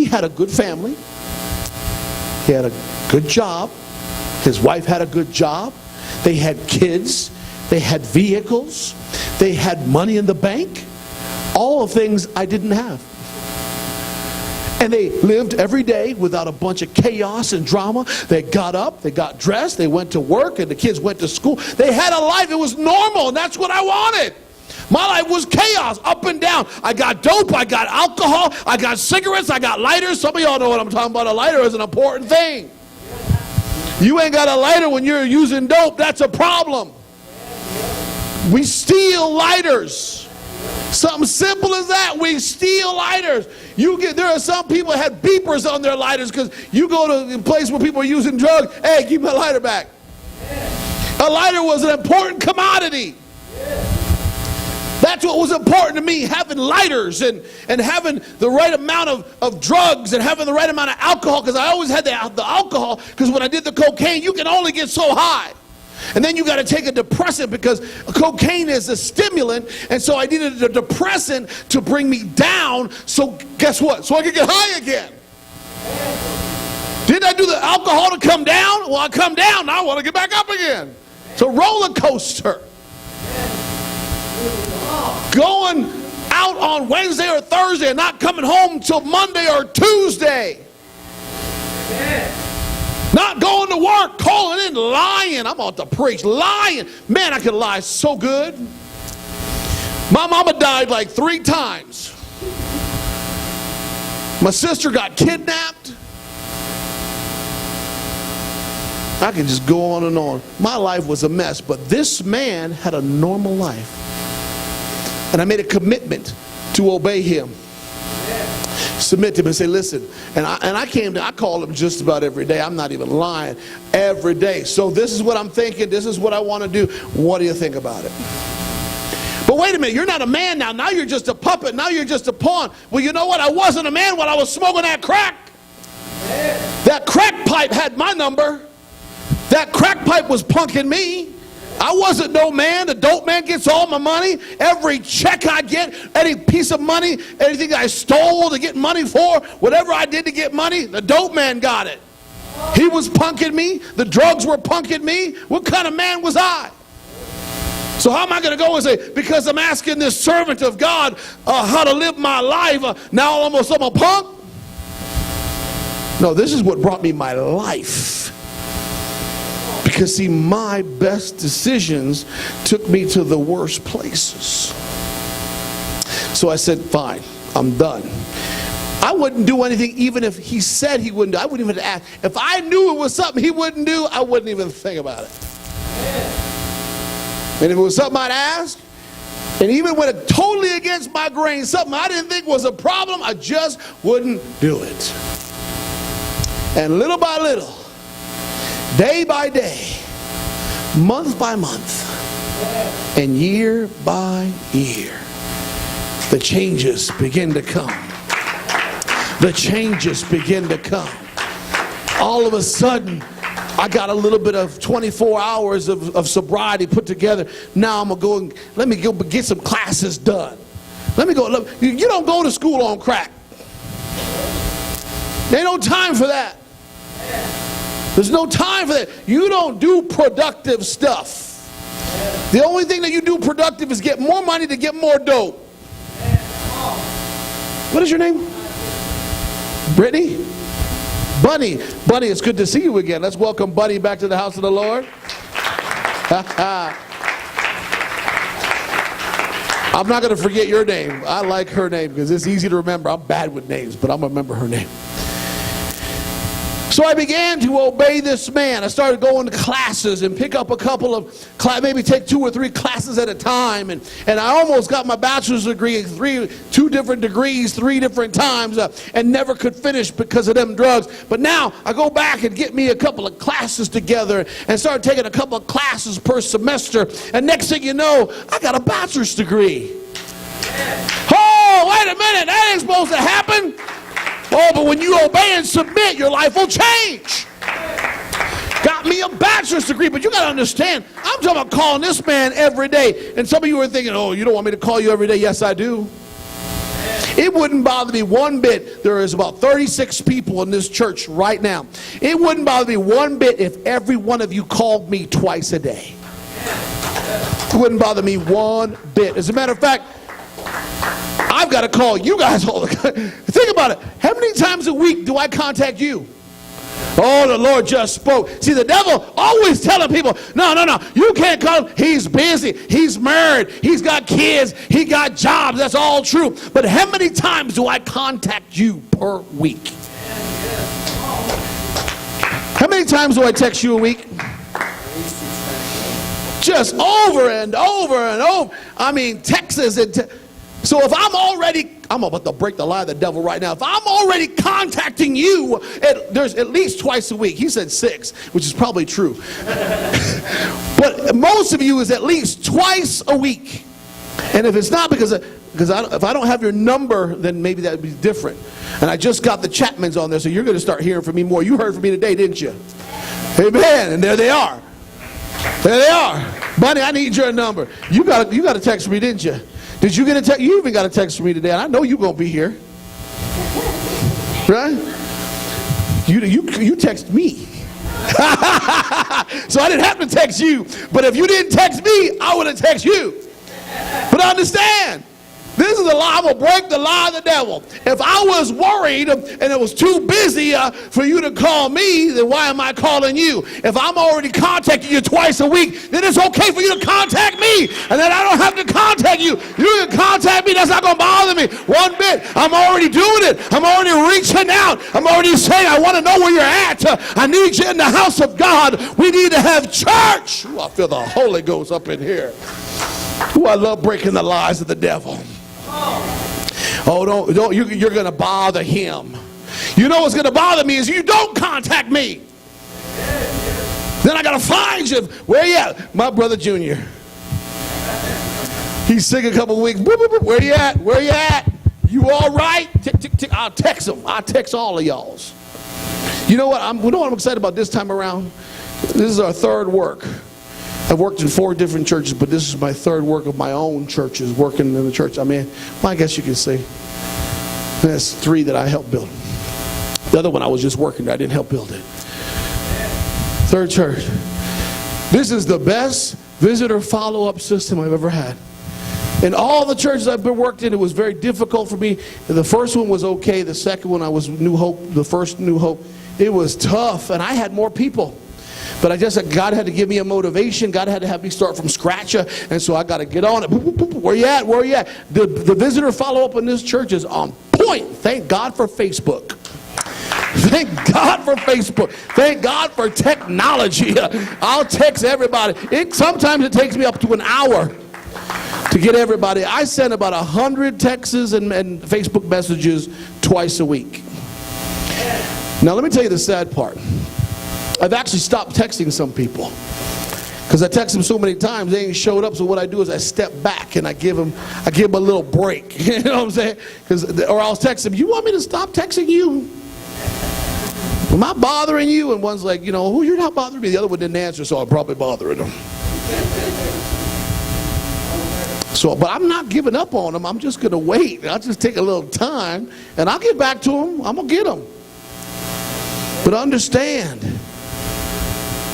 had a good family. He had a good job. His wife had a good job. They had kids. They had vehicles. They had money in the bank. All the things I didn't have. And they lived every day without a bunch of chaos and drama. They got up, they got dressed, they went to work, and the kids went to school. They had a life. It was normal, and that's what I wanted. My life was chaos, up and down. I got dope, I got alcohol, I got cigarettes, I got lighters. Some of y'all know what I'm talking about. A lighter is an important thing. You ain't got a lighter when you're using dope. That's a problem. We steal lighters. Something simple as that. We steal lighters. There are some people that had beepers on their lighters because you go to a place where people are using drugs. Hey, give me my lighter back. A lighter was an important commodity. That's what was important to me, having lighters and having the right amount of drugs and having the right amount of alcohol, because I always had the alcohol, because when I did the cocaine, you can only get so high. And then you got to take a depressant because cocaine is a stimulant, and so I needed a depressant to bring me down. So guess what? So I could get high again. Didn't I do the alcohol to come down? Well, I come down, now I want to get back up again. It's a roller coaster. Going out on Wednesday or Thursday and not coming home until Monday or Tuesday. Not going to work, calling in, lying. I'm about to preach, lying. Man, I can lie so good. My mama died like 3 times. My sister got kidnapped. I can just go on and on. My life was a mess, but this man had a normal life. And I made a commitment to obey him. Submit to him and say, listen. And I called him just about every day. I'm not even lying. Every day. So this is what I'm thinking. This is what I want to do. What do you think about it? But wait a minute. You're not a man now. Now you're just a puppet. Now you're just a pawn. Well, you know what? I wasn't a man when I was smoking that crack. That crack pipe had my number. That crack pipe was punking me. I wasn't no man. The dope man gets all my money. Every check I get, any piece of money, anything I stole to get money for, whatever I did to get money, the dope man got it. He was punking me. The drugs were punking me. What kind of man was I? So how am I going to go and say, because I'm asking this servant of God how to live my life, now almost I'm a punk? No, this is what brought me my life. Because see, my best decisions took me to the worst places. So I said, fine, I'm done. I wouldn't do anything even if he said he wouldn't do. I wouldn't even ask. If I knew it was something he wouldn't do, I wouldn't even think about it. And if it was something I'd ask, and even when it totally against my grain, something I didn't think was a problem, I just wouldn't do it. And little by little, day by day, month by month, and year by year, the changes begin to come. The changes begin to come. All of a sudden, I got a little bit of 24 hours of sobriety put together. Now I'm going to go and let me go get some classes done. Let me go. You don't go to school on crack. There ain't no time for that. There's no time for that. You don't do productive stuff. The only thing that you do productive is get more money to get more dope. What is your name? Brittany? Bunny. Bunny, it's good to see you again. Let's welcome Bunny back to the house of the Lord. I'm not going to forget your name. I like her name because it's easy to remember. I'm bad with names, but I'm going to remember her name. So I began to obey this man. I started going to classes and pick up a couple of maybe take 2 or 3 classes at a time. And I almost got my bachelor's degree, 2 different degrees, 3 different times, and never could finish because of them drugs. But now I go back and get me a couple of classes together and start taking a couple of classes per semester. And next thing you know, I got a bachelor's degree. Oh, wait a minute, that ain't supposed to happen. Oh, but when you obey and submit, your life will change. Got me a bachelor's degree, but you got to understand, I'm talking about calling this man every day. And some of you are thinking, oh, you don't want me to call you every day? Yes, I do. It wouldn't bother me one bit. There is about 36 people in this church right now. It wouldn't bother me one bit if every one of you called me twice a day. It wouldn't bother me one bit. As a matter of fact, I've got to call you guys all the time. Think about it. How many times a week do I contact you? Oh, the Lord just spoke. See, the devil always telling people, no, you can't call him. He's busy. He's married. He's got kids. He got jobs. That's all true. But how many times do I contact you per week? How many times do I text you a week? Just over and over and over. I mean, Texas. So if I'm about to break the lie of the devil right now. If I'm already contacting you, there's at least twice a week. He said 6, which is probably true. But most of you is at least twice a week. And if it's not if I don't have your number, then maybe that would be different. And I just got the Chapmans on there, so you're going to start hearing from me more. You heard from me today, didn't you? Amen. And there they are. There they are. Bunny, I need your number. You got to text me, didn't you? Did you get a text? You even got a text from me today, and I know you're going to be here. Right? You text me. So I didn't have to text you. But if you didn't text me, I would have texted you. But understand, this is a lie. I'm going to break the lie of the devil. If I was worried and it was too busy for you to call me, then why am I calling you? If I'm already contacting you twice a week, then it's okay for you to contact me. And then I don't have to contact you. You can contact me. That's not going to bother me one bit. I'm already doing it. I'm already reaching out. I'm already saying, I want to know where you're at. I need you in the house of God. We need to have church. Ooh, I feel the Holy Ghost up in here. Ooh, I love breaking the lies of the devil. Oh, don't you're going to bother him. You know what's going to bother me is you don't contact me. Then I got to find you. Where you at? My brother Junior. He's sick a couple of weeks. Where you at? Where you at? You all right? Tick, tick, tick. I'll text him. I'll text all of y'all's. You know what I'm excited about this time around? This is our third work. I've worked in 4 different churches, but this is my third work of my own churches, working in the church I'm in. Well, I guess you can say that's 3 that I helped build. The other one I was just working there. I didn't help build it. Third church. This is the best visitor follow-up system I've ever had. In all the churches I've been worked in, it was very difficult for me. The first one was okay. The second one, I was New Hope. The first New Hope, it was tough, and I had more people. But God had to give me a motivation. God had to have me start from scratch. And so I got to get on it. Where you at? Where you at? The visitor follow-up in this church is on point. Thank God for Facebook. Thank God for Facebook. Thank God for technology. I'll text everybody. Sometimes it takes me up to an hour to get everybody. I send about 100 texts and Facebook messages twice a week. Now let me tell you the sad part. I've actually stopped texting some people because I text them so many times they ain't showed up. So what I do is I step back and I give them a little break. You know what I'm saying? Or I'll text them, you want me to stop texting you? Am I bothering you? And one's like, oh, you're not bothering me. The other one didn't answer, so I'm probably bothering them. But I'm not giving up on them. I'm just going to wait. I'll just take a little time and I'll get back to them. I'm going to get them. But understand,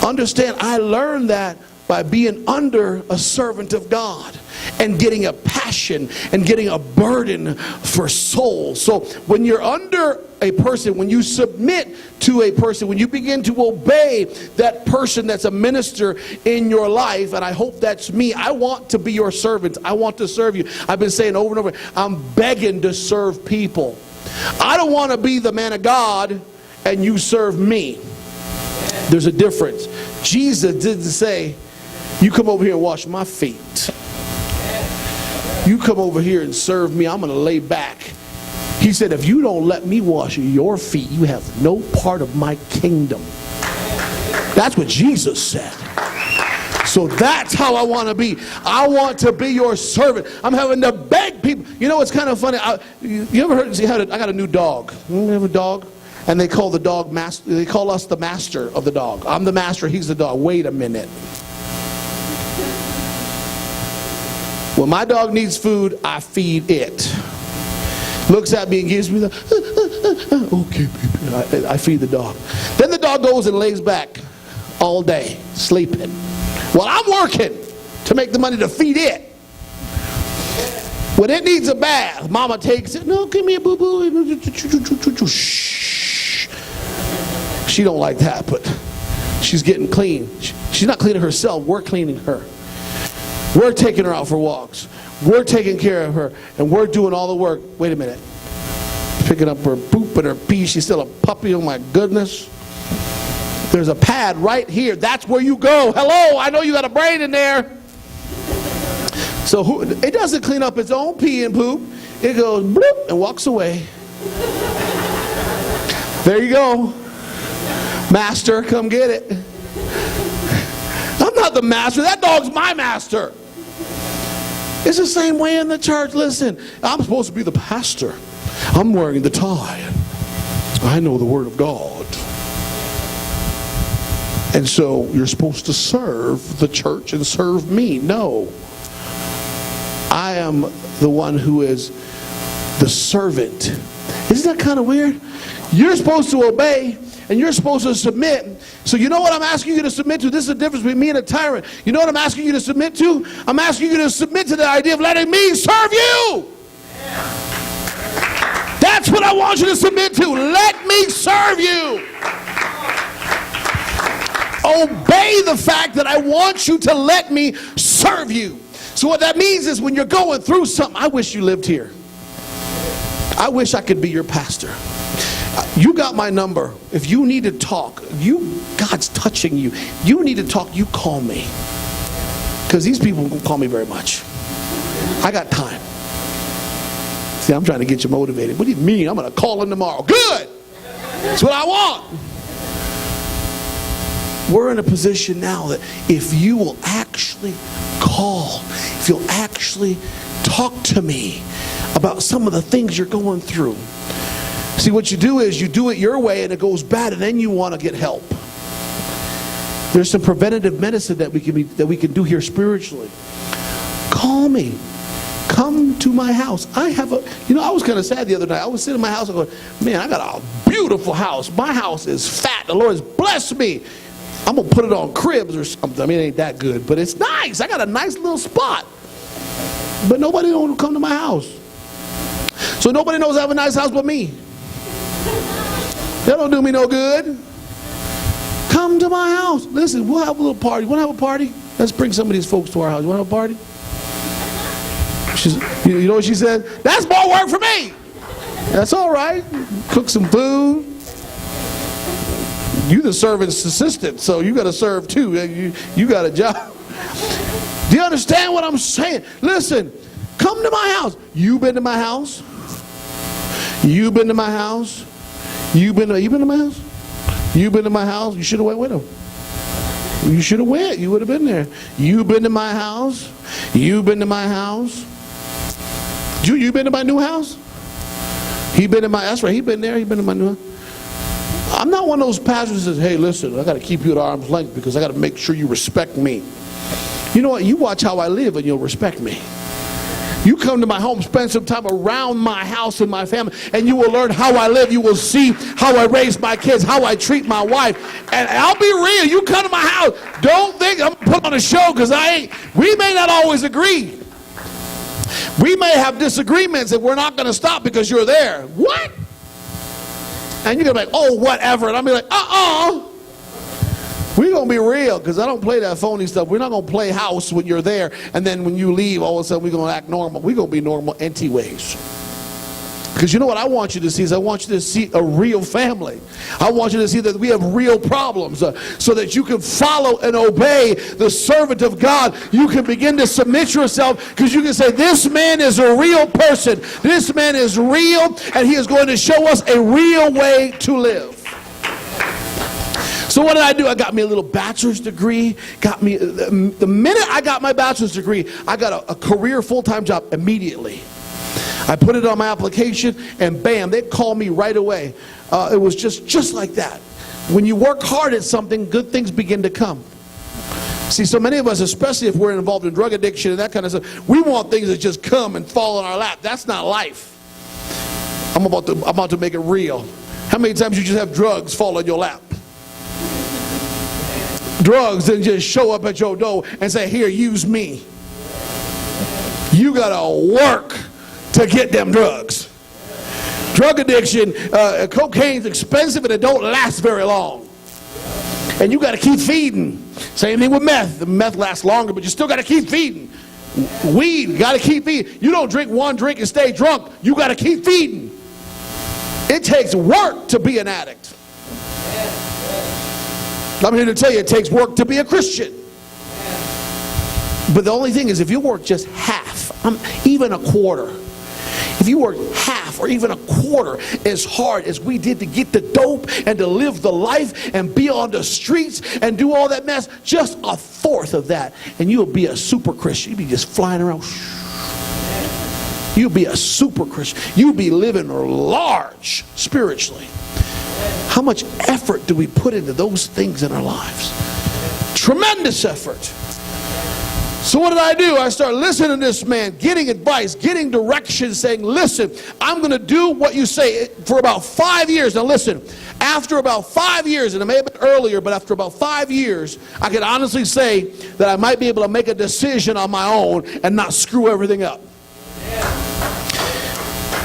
I learned that by being under a servant of God and getting a passion and getting a burden for souls. So when you're under a person, when you submit to a person, when you begin to obey that person that's a minister in your life, and I hope that's me, I want to be your servant. I want to serve you. I've been saying over and over, I'm begging to serve people. I don't want to be the man of God and you serve me. There's a difference. Jesus didn't say, you come over here and wash my feet. You come over here and serve me. I'm going to lay back. He said, if you don't let me wash your feet, you have no part of my kingdom. That's what Jesus said. So that's how I want to be. I want to be your servant. I'm having to beg people. You know, it's kind of funny. You ever heard, I got a new dog. You have a dog? And they call the dog master. They call us the master of the dog. I'm the master, he's the dog. Wait a minute. When my dog needs food, I feed it. Looks at me and gives me the, okay, baby. I feed the dog. Then the dog goes and lays back all day, sleeping. Well, I'm working to make the money to feed it. When it needs a bath, mama takes it. No, give me a boo-boo. Shh. She don't like that, but she's getting clean. She's not cleaning herself. We're cleaning her. We're taking her out for walks. We're taking care of her, and we're doing all the work. Wait a minute. Picking up her poop and her pee. She's still a puppy. Oh, my goodness. There's a pad right here. That's where you go. Hello, I know you got a brain in there. So it doesn't clean up its own pee and poop. It goes bloop and walks away. There you go. Master, come get it. I'm not the master. That dog's my master. It's the same way in the church. Listen, I'm supposed to be the pastor. I'm wearing the tie. I know the Word of God. And so you're supposed to serve the church and serve me. No. I am the one who is the servant. Isn't that kind of weird? You're supposed to obey and you're supposed to submit. So you know what I'm asking you to submit to? This is the difference between me and a tyrant. You know what I'm asking you to submit to? I'm asking you to submit to the idea of letting me serve you. That's what I want you to submit to. Let me serve you. Obey the fact that I want you to let me serve you. So what that means is when you're going through something, I wish you lived here. I wish I could be your pastor. You got my number. If you need to talk, God's touching you. You need to talk, you call me. Because these people don't call me very much. I got time. See, I'm trying to get you motivated. What do you mean? I'm going to call him tomorrow. Good. That's what I want. We're in a position now that if you will actually call, if you'll actually talk to me about some of the things you're going through. See, what you do is you do it your way and it goes bad and then you want to get help. There's some preventative medicine that we can do here spiritually. Call me. Come to my house. I was kind of sad the other night. I was sitting in my house and going, man, I got a beautiful house. My house is fat. The Lord has blessed me. I'm going to put it on cribs or something. I mean, it ain't that good, but it's nice. I got a nice little spot. But nobody don't come to my house. So nobody knows I have a nice house but me. That don't do me no good. Come to my house. Listen, we'll have a little party. Want to have a party? Let's bring some of these folks to our house. You want to have a party? You know what she said? That's more work for me. That's all right. Cook some food. You the servant's assistant, so you got to serve too. You got a job. Do you understand what I'm saying? Listen, come to my house. You been to my house? You been to my house? You been to my house? You been to my house? You should have went with him. You should have went. You would have been there. You been to my house? You been to my house? You been to my new house? He been to my, that's right, he been there. He been to my new house. I'm not one of those pastors that says, hey, listen, I got to keep you at arm's length because I got to make sure you respect me. You know what? You watch how I live and you'll respect me. You come to my home, spend some time around my house and my family, and you will learn how I live. You will see how I raise my kids, how I treat my wife. And I'll be real. You come to my house, don't think I'm going to put on a show because we may not always agree. We may have disagreements and we're not going to stop because you're there. What? And you're going to be like, oh, whatever. And I'll be like, we're going to be real because I don't play that phony stuff. We're not going to play house when you're there. And then when you leave, all of a sudden we're going to act normal. We're going to be normal anyways. Because you know what I want you to see is I want you to see a real family. I want you to see that we have real problems so that you can follow and obey the servant of God. You can begin to submit yourself because you can say, this man is a real person. This man is real and he is going to show us a real way to live. So what did I do? I got me a little bachelor's degree. The minute I got my bachelor's degree, I got a career full-time job immediately. I put it on my application and bam, they called me right away. It was just like that. When you work hard at something, good things begin to come. See, so many of us, especially if we're involved in drug addiction and that kind of stuff, we want things that just come and fall in our lap. That's not life. I'm about to make it real. How many times you just have drugs fall on your lap? Drugs then just show up at your door and say, here, use me. You gotta work to get them drugs. Drug addiction, cocaine's expensive and it don't last very long. And you gotta keep feeding. Same thing with meth. The meth lasts longer, but you still gotta keep feeding. Weed, you gotta keep feeding. You don't drink one drink and stay drunk. You gotta keep feeding. It takes work to be an addict. I'm here to tell you, it takes work to be a Christian. But the only thing is, if you work just half, even a quarter, if you work half or even a quarter as hard as we did to get the dope and to live the life and be on the streets and do all that mess, just a fourth of that, and you'll be a super Christian. You'll be just flying around. You'll be a super Christian. You'll be living large spiritually. How much effort do we put into those things in our lives? Tremendous effort. So what did I do? I started listening to this man, getting advice, getting direction, saying, listen, I'm going to do what you say for about 5 years. Now listen, after about 5 years, and it may have been earlier, but after about 5 years, I can honestly say that I might be able to make a decision on my own and not screw everything up.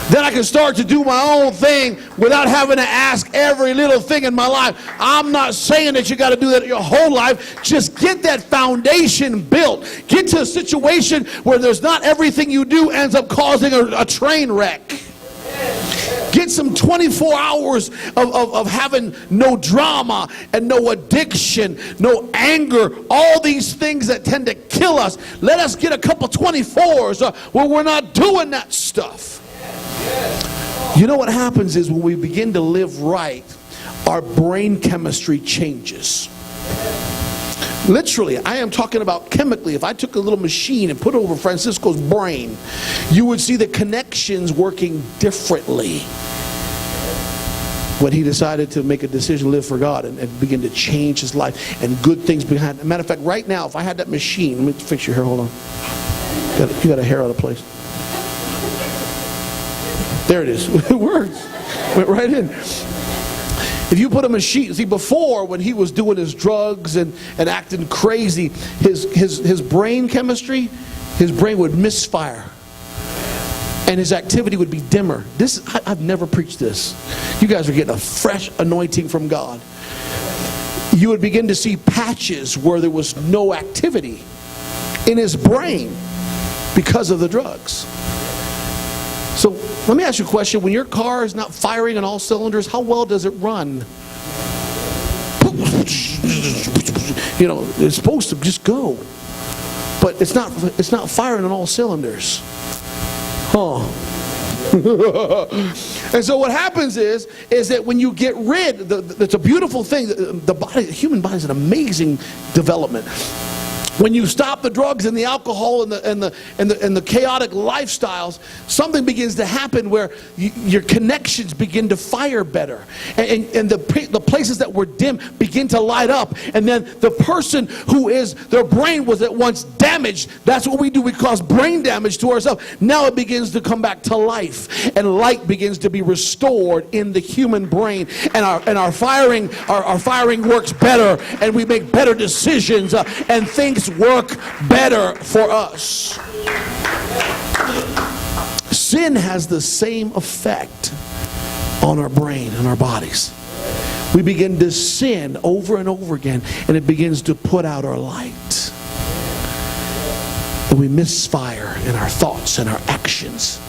Then I can start to do my own thing without having to ask every little thing in my life. I'm not saying that you got to do that your whole life. Just get that foundation built. Get to a situation where there's not everything you do ends up causing a train wreck. Get some 24 hours of having no drama and no addiction, no anger, all these things that tend to kill us. Let us get a couple 24s where we're not doing that stuff. You know what happens is when we begin to live right, our brain chemistry changes. Literally, I am talking about chemically. If I took a little machine and put it over Francisco's brain, you would see the connections working differently when he decided to make a decision to live for God and begin to change his life and good things behind. As a matter of fact, right now, if I had that machine, let me fix your hair, hold on. You got a hair out of place. There it is. It works. Went right in. If you put a machine, see, before when he was doing his drugs and acting crazy, his brain chemistry, his brain would misfire. And his activity would be dimmer. I've never preached this. You guys are getting a fresh anointing from God. You would begin to see patches where there was no activity in his brain because of the drugs. So let me ask you a question. When your car is not firing on all cylinders, how well does it run? You know, it's supposed to just go. But it's not firing on all cylinders. Huh. And so what happens is that when you get rid, it's a beautiful thing. The human body is an amazing development. When you stop the drugs and the alcohol and the chaotic lifestyles, something begins to happen where your connections begin to fire better, and the places that were dim begin to light up. And then the person their brain was at once damaged. That's what we do. We cause brain damage to ourselves. Now it begins to come back to life, and light begins to be restored in the human brain, and our firing works better, and we make better decisions, and things work better for us. Sin has the same effect on our brain and our bodies. We begin to sin over and over again, and it begins to put out our light. And we misfire in our thoughts and our actions.